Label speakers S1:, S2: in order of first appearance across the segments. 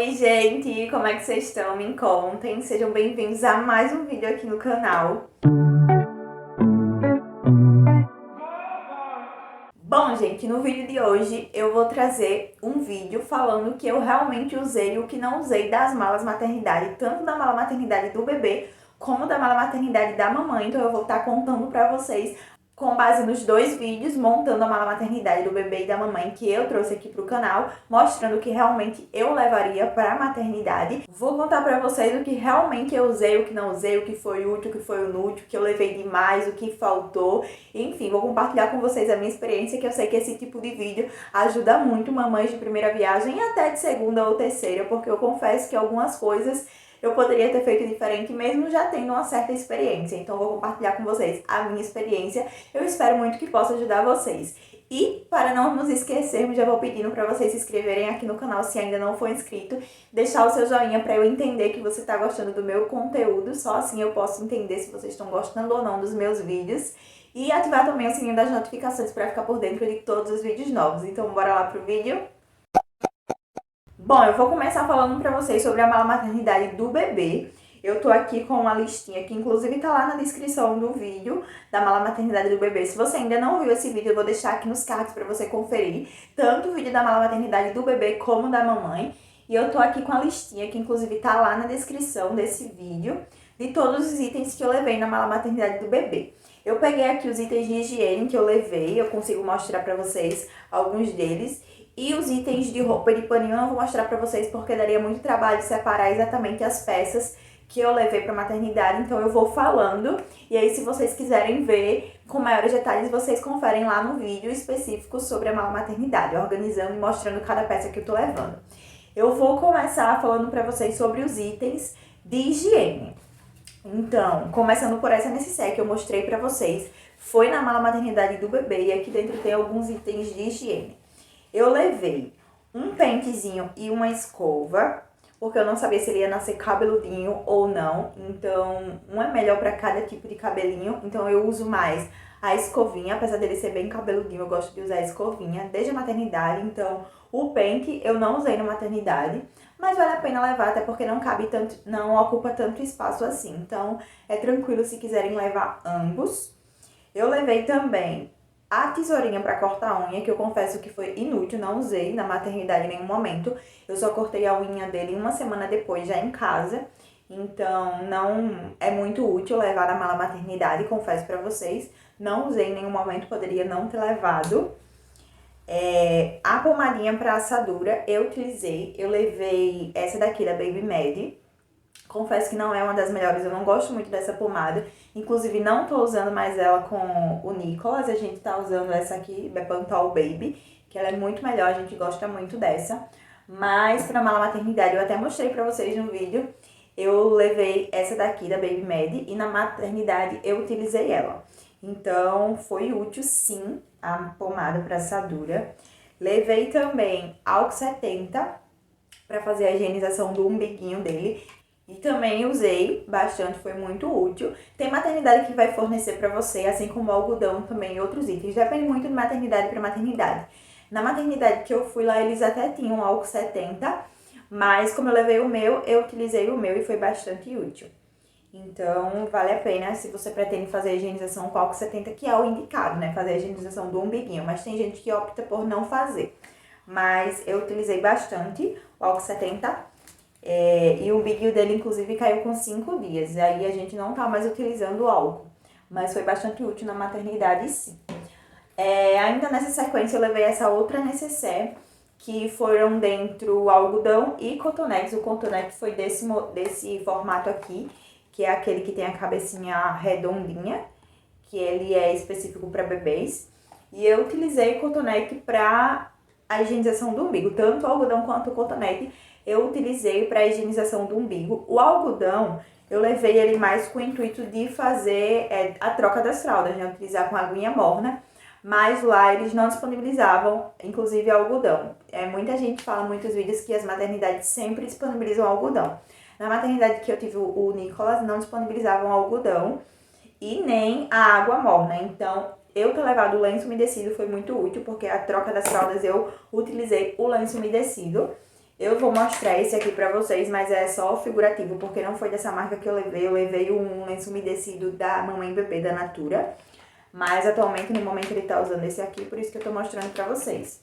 S1: Oi, gente! Como é que vocês estão? Me contem. Sejam bem-vindos a mais um vídeo aqui no canal. Bom, gente, no vídeo de hoje eu vou trazer um vídeo falando o que eu realmente usei e o que não usei das malas maternidade, tanto da mala maternidade do bebê como da mala maternidade da mamãe. Então eu vou estar contando pra vocês com base nos dois vídeos, montando a mala maternidade do bebê e da mamãe que eu trouxe aqui pro canal, mostrando o que realmente eu levaria pra maternidade. Vou contar pra vocês o que realmente eu usei, o que não usei, o que foi útil, o que foi inútil, o que eu levei demais, o que faltou. Enfim, vou compartilhar com vocês a minha experiência, que eu sei que esse tipo de vídeo ajuda muito mamães de primeira viagem e até de segunda ou terceira, porque eu confesso que algumas coisas eu poderia ter feito diferente mesmo já tendo uma certa experiência. Então, vou compartilhar com vocês a minha experiência. Eu espero muito que possa ajudar vocês. E, para não nos esquecermos, já vou pedindo para vocês se inscreverem aqui no canal se ainda não for inscrito. Deixar o seu joinha para eu entender que você está gostando do meu conteúdo. Só assim eu posso entender se vocês estão gostando ou não dos meus vídeos. E ativar também o sininho das notificações para ficar por dentro de todos os vídeos novos. Então, bora lá pro vídeo. Bom, eu vou começar falando pra vocês sobre a mala maternidade do bebê. Eu tô aqui com uma listinha que inclusive tá lá na descrição do vídeo da mala maternidade do bebê. Se você ainda não viu esse vídeo, eu vou deixar aqui nos cards pra você conferir. Tanto o vídeo da mala maternidade do bebê como da mamãe. E eu tô aqui com a listinha que inclusive tá lá na descrição desse vídeo, de todos os itens que eu levei na mala maternidade do bebê. Eu peguei aqui os itens de higiene que eu levei, eu consigo mostrar pra vocês alguns deles. E os itens de roupa e de paninho eu não vou mostrar pra vocês porque daria muito trabalho separar exatamente as peças que eu levei pra maternidade, então eu vou falando. E aí, se vocês quiserem ver com maiores detalhes, vocês conferem lá no vídeo específico sobre a mala maternidade, organizando e mostrando cada peça que eu tô levando. Eu vou começar falando pra vocês sobre os itens de higiene. Então, começando por essa necessaire que eu mostrei pra vocês, foi na mala maternidade do bebê e aqui dentro tem alguns itens de higiene. Eu levei um pentezinho e uma escova, porque eu não sabia se ele ia nascer cabeludinho ou não. Então, um é melhor para cada tipo de cabelinho. Então, eu uso mais a escovinha, apesar dele ser bem cabeludinho, eu gosto de usar a escovinha desde a maternidade. Então, o pente eu não usei na maternidade, mas vale a pena levar, até porque não cabe tanto, não ocupa tanto espaço assim. Então, é tranquilo se quiserem levar ambos. Eu levei também a tesourinha para cortar a unha, que eu confesso que foi inútil, não usei na maternidade em nenhum momento. Eu só cortei a unha dele uma semana depois, já em casa. Então, não é muito útil levar na mala maternidade, confesso para vocês. Não usei em nenhum momento, poderia não ter levado. A pomadinha para assadura eu utilizei. Eu levei essa daqui da Baby Med. Confesso que não é uma das melhores, eu não gosto muito dessa pomada. Inclusive, não tô usando mais ela com o Nicolas, a gente tá usando essa aqui, Bepantol Baby, que ela é muito melhor, a gente gosta muito dessa. Mas pra mala maternidade, eu até mostrei pra vocês no vídeo, eu levei essa daqui da Baby Med e na maternidade eu utilizei ela. Então, foi útil sim a pomada pra assadura. Levei também álcool 70 pra fazer a higienização do umbiguinho dele. E também usei bastante, foi muito útil. Tem maternidade que vai fornecer pra você, assim como algodão também e outros itens. Depende muito de maternidade para maternidade. Na maternidade que eu fui lá, eles até tinham álcool 70, mas como eu levei o meu, eu utilizei o meu e foi bastante útil. Então, vale a pena se você pretende fazer a higienização com álcool 70, que é o indicado, né? Fazer a higienização do umbiguinho, mas tem gente que opta por não fazer. Mas eu utilizei bastante o álcool 70. E o umbiguinho dele, inclusive, caiu com 5 dias. E aí a gente não tá mais utilizando o álcool. Mas foi bastante útil na maternidade, sim. Ainda nessa sequência, eu levei essa outra necessaire, que foram dentro algodão e cotonex. O cotonex foi desse formato aqui, que é aquele que tem a cabecinha redondinha, que ele é específico para bebês. E eu utilizei o cotonete para a higienização do umbigo, tanto o algodão quanto o cotonete eu utilizei para a higienização do umbigo. O algodão, eu levei ele mais com o intuito de fazer a troca das fraldas, né? Utilizar com aguinha morna, mas lá eles não disponibilizavam, inclusive, algodão. Muita gente fala em muitos vídeos que as maternidades sempre disponibilizam algodão. Na maternidade que eu tive o Nicolas, não disponibilizavam algodão e nem a água morna. Então, eu ter levado o lenço umedecido foi muito útil, porque a troca das fraldas eu utilizei o lenço umedecido. Eu vou mostrar esse aqui pra vocês, mas é só figurativo, porque não foi dessa marca que eu levei. Eu levei um lenço umedecido da Mamãe e Bebê da Natura. Mas atualmente, no momento, ele tá usando esse aqui, por isso que eu tô mostrando pra vocês.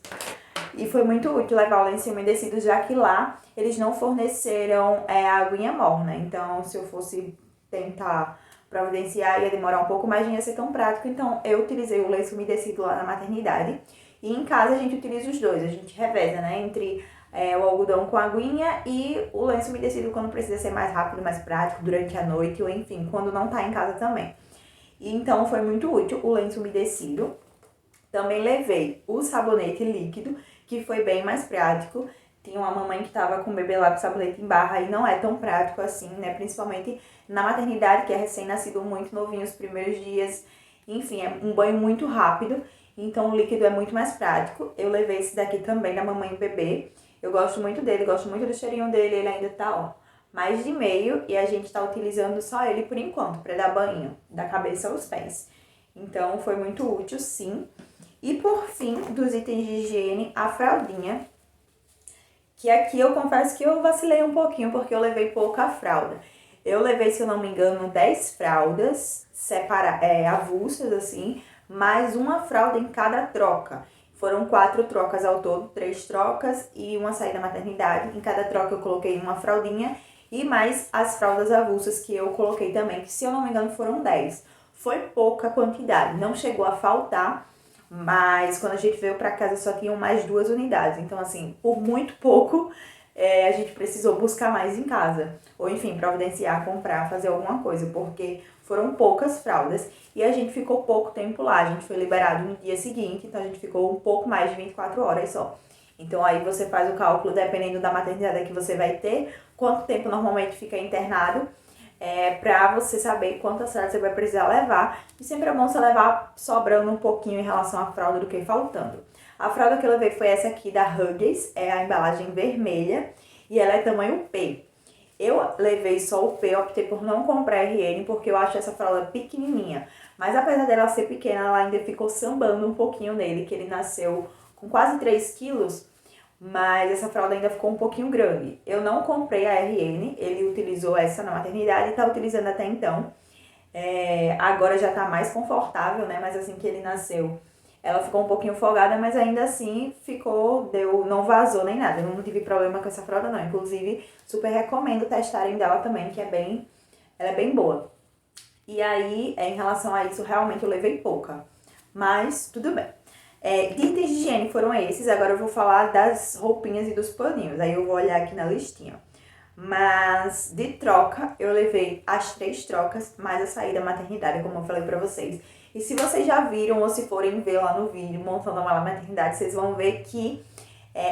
S1: E foi muito útil levar o lenço umedecido, já que lá eles não forneceram a aguinha morna. Então, se eu fosse tentar providenciar, ia demorar um pouco mais, não ia ser tão prático. Então, eu utilizei o lenço umedecido lá na maternidade. E em casa a gente utiliza os dois, a gente reveza, né? Entre o algodão com aguinha e o lenço umedecido quando precisa ser mais rápido, mais prático, durante a noite ou enfim, quando não tá em casa também. E então foi muito útil o lenço umedecido. Também levei o sabonete líquido, que foi bem mais prático. Tinha uma mamãe que tava com o bebê lá com sabonete em barra e não é tão prático assim, né? Principalmente na maternidade, que é recém-nascido muito novinho os primeiros dias. Enfim, é um banho muito rápido, então o líquido é muito mais prático. Eu levei esse daqui também da Mamãe e Bebê. Eu gosto muito dele, gosto muito do cheirinho dele, ele ainda tá, ó, mais de meio e a gente tá utilizando só ele por enquanto, pra dar banho, da cabeça aos pés. Então foi muito útil, sim. E por fim, dos itens de higiene, a fraldinha, que aqui eu confesso que eu vacilei um pouquinho, porque eu levei pouca fralda. Eu levei, se eu não me engano, 10 fraldas avulsas, assim, mais uma fralda em cada troca. Foram 4 trocas ao todo, 3 trocas e uma saída da maternidade. Em cada troca eu coloquei uma fraldinha e mais as fraldas avulsas que eu coloquei também, que se eu não me engano foram 10. Foi pouca quantidade, não chegou a faltar, mas quando a gente veio pra casa só tinham mais 2 unidades. Então, assim, por muito pouco, a gente precisou buscar mais em casa. Ou, enfim, providenciar, comprar, fazer alguma coisa. Porque foram poucas fraldas e a gente ficou pouco tempo lá. A gente foi liberado no dia seguinte, então a gente ficou um pouco mais de 24 horas só. Então, aí você faz o cálculo, dependendo da maternidade que você vai ter, quanto tempo normalmente fica internado, pra você saber quantas fraldas você vai precisar levar. E sempre é bom você levar sobrando um pouquinho em relação à fralda do que faltando. A fralda que eu levei foi essa aqui da Huggies, é a embalagem vermelha e ela é tamanho P. Eu levei só o P, optei por não comprar RN porque eu acho essa fralda pequenininha. Mas apesar dela ser pequena, ela ainda ficou sambando um pouquinho nele, que ele nasceu com quase 3 quilos. Mas essa fralda ainda ficou um pouquinho grande. Eu não comprei a RN, ele utilizou essa na maternidade e tá utilizando até então. Agora já tá mais confortável, né? Mas assim que ele nasceu, ela ficou um pouquinho folgada, mas ainda assim não vazou nem nada. Eu não tive problema com essa fralda não. Inclusive, super recomendo testarem dela também, que ela é bem boa. E aí, em relação a isso, realmente eu levei pouca. Mas tudo bem. De itens de higiene foram esses, agora eu vou falar das roupinhas e dos paninhos, aí eu vou olhar aqui na listinha. Mas de troca, eu levei as 3 trocas, mais a saída da maternidade, como eu falei pra vocês. E se vocês já viram, ou se forem ver lá no vídeo, montando a mala maternidade, vocês vão ver que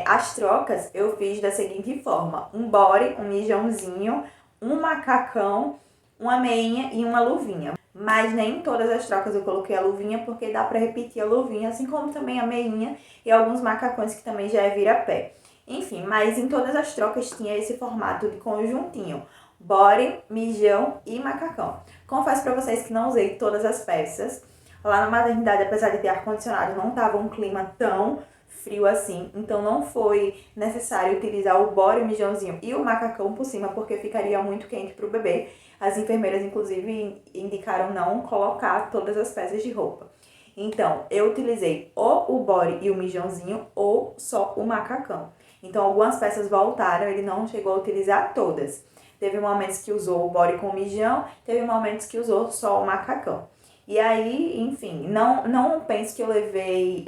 S1: as trocas eu fiz da seguinte forma: um body, um mijãozinho, um macacão, uma meinha e uma luvinha. Mas nem em todas as trocas eu coloquei a luvinha, porque dá pra repetir a luvinha, assim como também a meinha e alguns macacões que também já é vira-pé. Enfim, mas em todas as trocas tinha esse formato de conjuntinho: body, mijão e macacão. Confesso pra vocês que não usei todas as peças. Lá na maternidade, apesar de ter ar-condicionado, não tava um clima tão frio assim, então não foi necessário utilizar o body, o mijãozinho e o macacão por cima, porque ficaria muito quente pro bebê. As enfermeiras, inclusive, indicaram não colocar todas as peças de roupa. Então, eu utilizei ou o body e o mijãozinho ou só o macacão. Então, algumas peças voltaram, ele não chegou a utilizar todas. Teve momentos que usou o body com o mijão, teve momentos que usou só o macacão. E aí, enfim, não penso que eu levei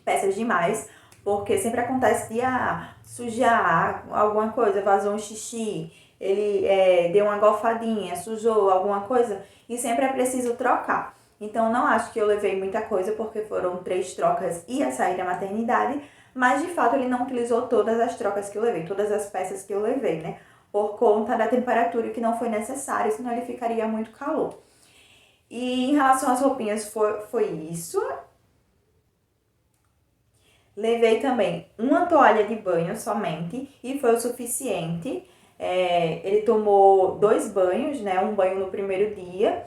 S1: peças demais, porque sempre acontece de sujar alguma coisa, vazou um xixi, ele deu uma golfadinha, sujou alguma coisa e sempre é preciso trocar. Então não acho que eu levei muita coisa, porque foram 3 trocas e a sair da maternidade, mas de fato ele não utilizou todas as trocas que eu levei, todas as peças que eu levei, né? Por conta da temperatura, que não foi necessário, senão ele ficaria muito calor. E em relação às roupinhas foi isso. Levei também uma toalha de banho somente e foi o suficiente. Ele tomou 2 banhos, né? Um banho no primeiro dia.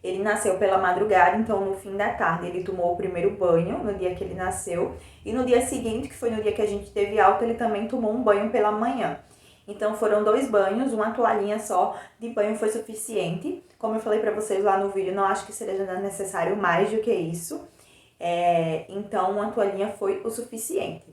S1: Ele nasceu pela madrugada, então no fim da tarde ele tomou o primeiro banho, no dia que ele nasceu. E no dia seguinte, que foi no dia que a gente teve alta, ele também tomou um banho pela manhã. Então foram 2 banhos, uma toalhinha só de banho foi suficiente. Como eu falei pra vocês lá no vídeo, não acho que seja necessário mais do que isso. Então uma toalhinha foi o suficiente.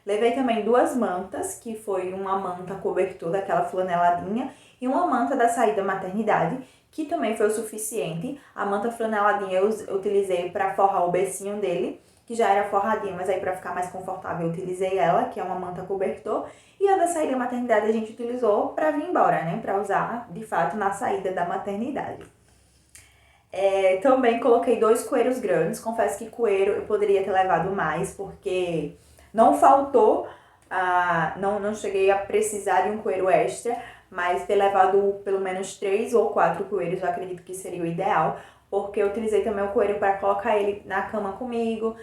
S1: Levei também 2 mantas, que foi uma manta cobertor daquela flaneladinha e uma manta da saída maternidade, que também foi o suficiente. A manta flaneladinha eu utilizei para forrar o becinho dele, que já era forradinho, mas aí para ficar mais confortável eu utilizei ela, que é uma manta cobertor. E a da saída maternidade a gente utilizou para vir embora, né? Para usar, de fato, na saída da maternidade. Também coloquei 2 coeiros grandes. Confesso que coeiro eu poderia ter levado mais, porque não faltou, não cheguei a precisar de um coeiro extra, mas ter levado pelo menos 3 ou 4 coeiros eu acredito que seria o ideal, porque eu utilizei também o coeiro para colocar ele na cama comigo.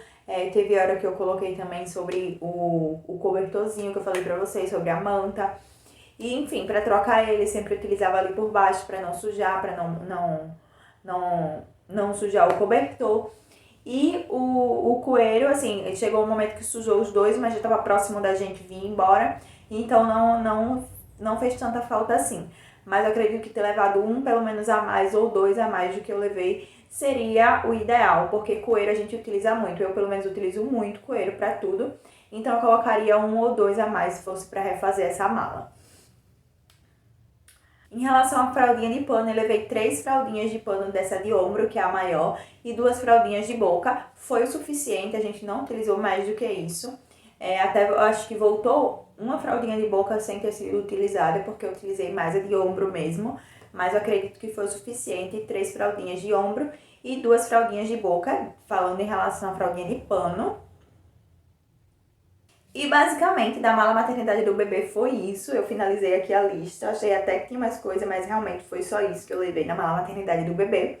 S1: Teve hora que eu coloquei também sobre o cobertorzinho que eu falei pra vocês, sobre a manta. E enfim, para trocar ele, sempre utilizava ali por baixo para não sujar, para não sujar o cobertor. E o coeiro, assim, chegou um momento que sujou os dois, mas já estava próximo da gente vir embora, então não fez tanta falta assim. Mas eu acredito que ter levado um pelo menos a mais ou 2 a mais do que eu levei seria o ideal, porque coeiro a gente utiliza muito. Eu pelo menos utilizo muito coeiro para tudo, então eu colocaria 1 ou 2 a mais se fosse para refazer essa mala. Em relação à fraldinha de pano, eu levei 3 fraldinhas de pano dessa de ombro, que é a maior, e 2 fraldinhas de boca. Foi o suficiente, a gente não utilizou mais do que isso. Até eu acho que voltou uma fraldinha de boca sem ter sido utilizada, porque eu utilizei mais a de ombro mesmo. Mas eu acredito que foi o suficiente, 3 fraldinhas de ombro e 2 fraldinhas de boca, falando em relação à fraldinha de pano. E basicamente, da mala maternidade do bebê foi isso. Eu finalizei aqui a lista. Achei até que tinha mais coisa, mas realmente foi só isso que eu levei na mala maternidade do bebê.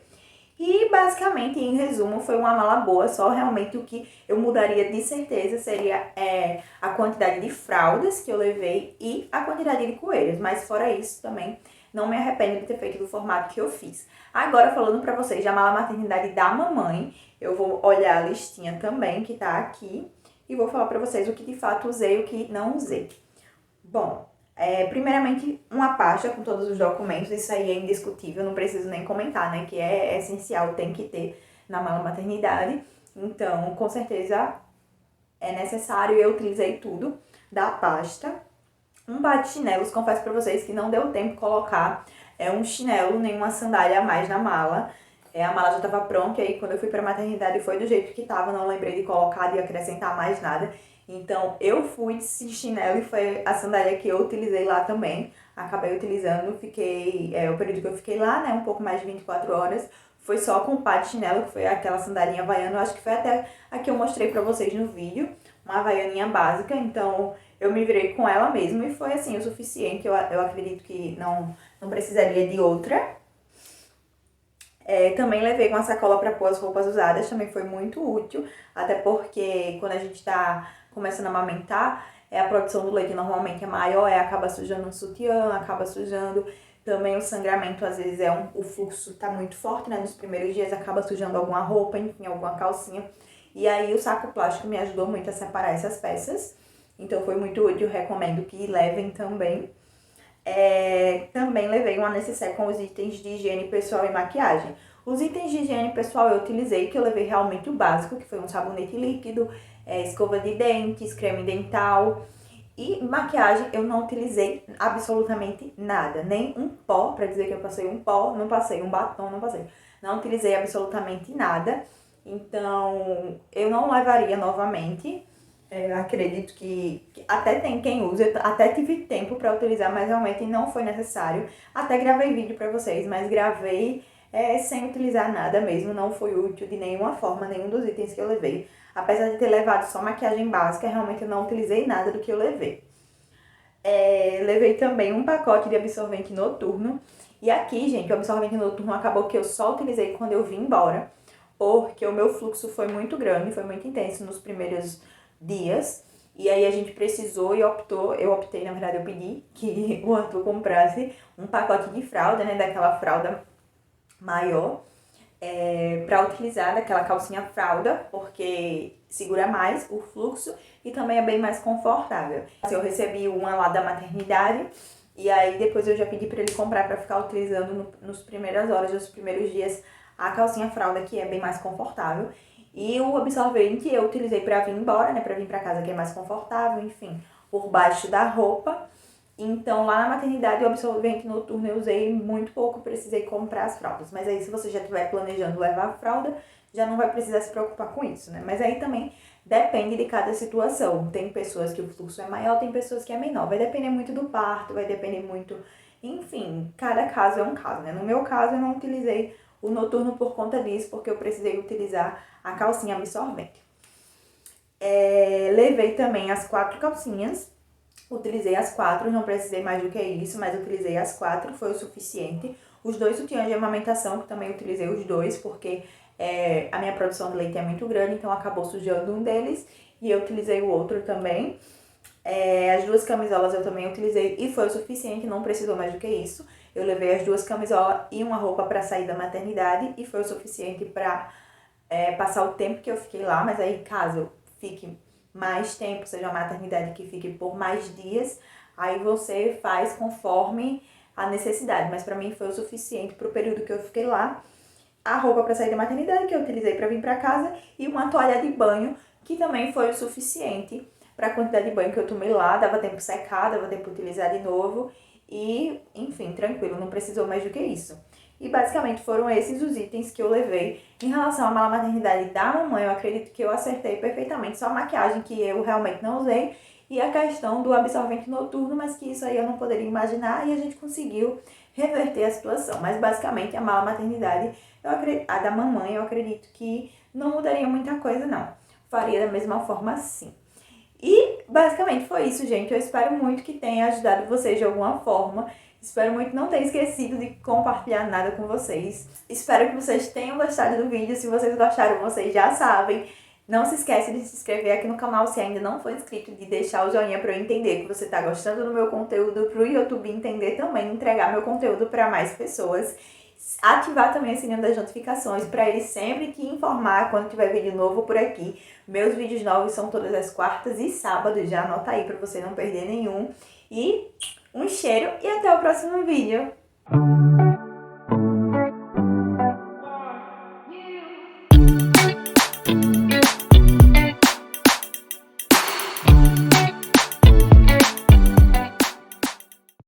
S1: E basicamente, em resumo, foi uma mala boa. Só realmente o que eu mudaria de certeza seria a quantidade de fraldas que eu levei e a quantidade de coelhos. Mas fora isso também, não me arrependo de ter feito do formato que eu fiz. Agora, falando pra vocês da mala maternidade da mamãe, eu vou olhar a listinha também, que tá aqui. E vou falar pra vocês o que de fato usei e o que não usei. Bom, primeiramente uma pasta com todos os documentos, isso aí é indiscutível, não preciso nem comentar, né? Que é essencial, tem que ter na mala maternidade. Então, com certeza é necessário e eu utilizei tudo da pasta. Um par de chinelos, confesso pra vocês que não deu tempo de colocar um chinelo, nenhuma sandália a mais na mala. A mala já estava pronta e aí quando eu fui pra maternidade foi do jeito que tava, não lembrei de colocar, de acrescentar mais nada. Então eu fui de chinelo e foi a sandália que eu utilizei lá também. Acabei utilizando, o período que eu fiquei lá, né, um pouco mais de 24 horas, foi só com o par de chinelo, que foi aquela sandalinha havaiana, eu acho que foi até a que eu mostrei pra vocês no vídeo, uma havaianinha básica, então eu me virei com ela mesmo e foi assim o suficiente, eu acredito que não precisaria de outra. Também levei uma sacola para pôr as roupas usadas, também foi muito útil, até porque quando a gente tá começando a amamentar, a produção do leite normalmente é maior, acaba sujando um sutiã, acaba sujando também o sangramento, às vezes o fluxo tá muito forte, né, nos primeiros dias acaba sujando alguma roupa, enfim, alguma calcinha, e aí o saco plástico me ajudou muito a separar essas peças, então foi muito útil, recomendo que levem também. Também levei uma necessaire com os itens de higiene pessoal e maquiagem. Os itens de higiene pessoal eu utilizei, que eu levei realmente o básico, que foi um sabonete líquido, escova de dentes, creme dental. E maquiagem eu não utilizei absolutamente nada, nem um pó, pra dizer que eu passei um pó, não passei, um batom, não passei. Não utilizei absolutamente nada, então eu não levaria novamente. Acredito que até tem quem usa, eu até tive tempo para utilizar, mas realmente não foi necessário. Até gravei vídeo para vocês, mas gravei sem utilizar nada mesmo, não foi útil de nenhuma forma, nenhum dos itens que eu levei. Apesar de ter levado só maquiagem básica, realmente eu não utilizei nada do que eu levei. Levei também um pacote de absorvente noturno. E aqui, gente, o absorvente noturno acabou que eu só utilizei quando eu vim embora, porque o meu fluxo foi muito grande, foi muito intenso nos primeiros dias, e aí a gente precisou e eu optei, na verdade eu pedi que o Arthur comprasse um pacote de fralda, né, daquela fralda maior, para utilizar daquela calcinha fralda, porque segura mais o fluxo e também é bem mais confortável. Eu recebi uma lá da maternidade e aí depois eu já pedi para ele comprar para ficar utilizando nos primeiras horas, nos primeiros dias, a calcinha fralda, que é bem mais confortável. E o absorvente eu utilizei para vir embora, né, para vir para casa, que é mais confortável, enfim, por baixo da roupa. Então, lá na maternidade, o absorvente noturno eu usei muito pouco, precisei comprar as fraldas. Mas aí, se você já estiver planejando levar a fralda, já não vai precisar se preocupar com isso, né? Mas aí também depende de cada situação. Tem pessoas que o fluxo é maior, tem pessoas que é menor. Vai depender muito do parto, vai depender muito... Enfim, cada caso é um caso, né? No meu caso, eu não utilizei o noturno por conta disso, porque eu precisei utilizar a calcinha absorvente. Levei também as 4 calcinhas. Utilizei as 4, não precisei mais do que isso, mas utilizei as 4, foi o suficiente. Os 2 sutiãs de amamentação, que também utilizei os 2, porque a minha produção de leite é muito grande, então acabou sujando um deles e eu utilizei o outro também. As 2 camisolas eu também utilizei e foi o suficiente, não precisou mais do que isso. Eu levei as 2 camisolas e uma roupa para sair da maternidade e foi o suficiente para passar o tempo que eu fiquei lá, mas aí caso fique mais tempo, seja uma maternidade que fique por mais dias, aí você faz conforme a necessidade. Mas pra mim foi o suficiente pro período que eu fiquei lá. A roupa pra sair da maternidade, que eu utilizei pra vir pra casa, e uma toalha de banho, que também foi o suficiente pra quantidade de banho que eu tomei lá. Dava tempo secar, dava tempo utilizar de novo. E, enfim, tranquilo, não precisou mais do que isso. E basicamente foram esses os itens que eu levei. Em relação à mala maternidade da mamãe, eu acredito que eu acertei perfeitamente. Só a maquiagem que eu realmente não usei e a questão do absorvente noturno, mas que isso aí eu não poderia imaginar e a gente conseguiu reverter a situação. Mas basicamente a mala maternidade, a da mamãe, eu acredito que não mudaria muita coisa não. Faria da mesma forma sim. E basicamente foi isso, gente. Eu espero muito que tenha ajudado vocês de alguma forma. Espero muito não ter esquecido de compartilhar nada com vocês. Espero que vocês tenham gostado do vídeo. Se vocês gostaram, vocês já sabem. Não se esquece de se inscrever aqui no canal se ainda não for inscrito, de deixar o joinha para eu entender que você está gostando do meu conteúdo, para o YouTube entender também, entregar meu conteúdo para mais pessoas. Ativar também o sininho das notificações para ele sempre te informar quando tiver vídeo novo por aqui. Meus vídeos novos são todas as quartas e sábados, já anota aí para você não perder nenhum. E um cheiro e até o próximo vídeo!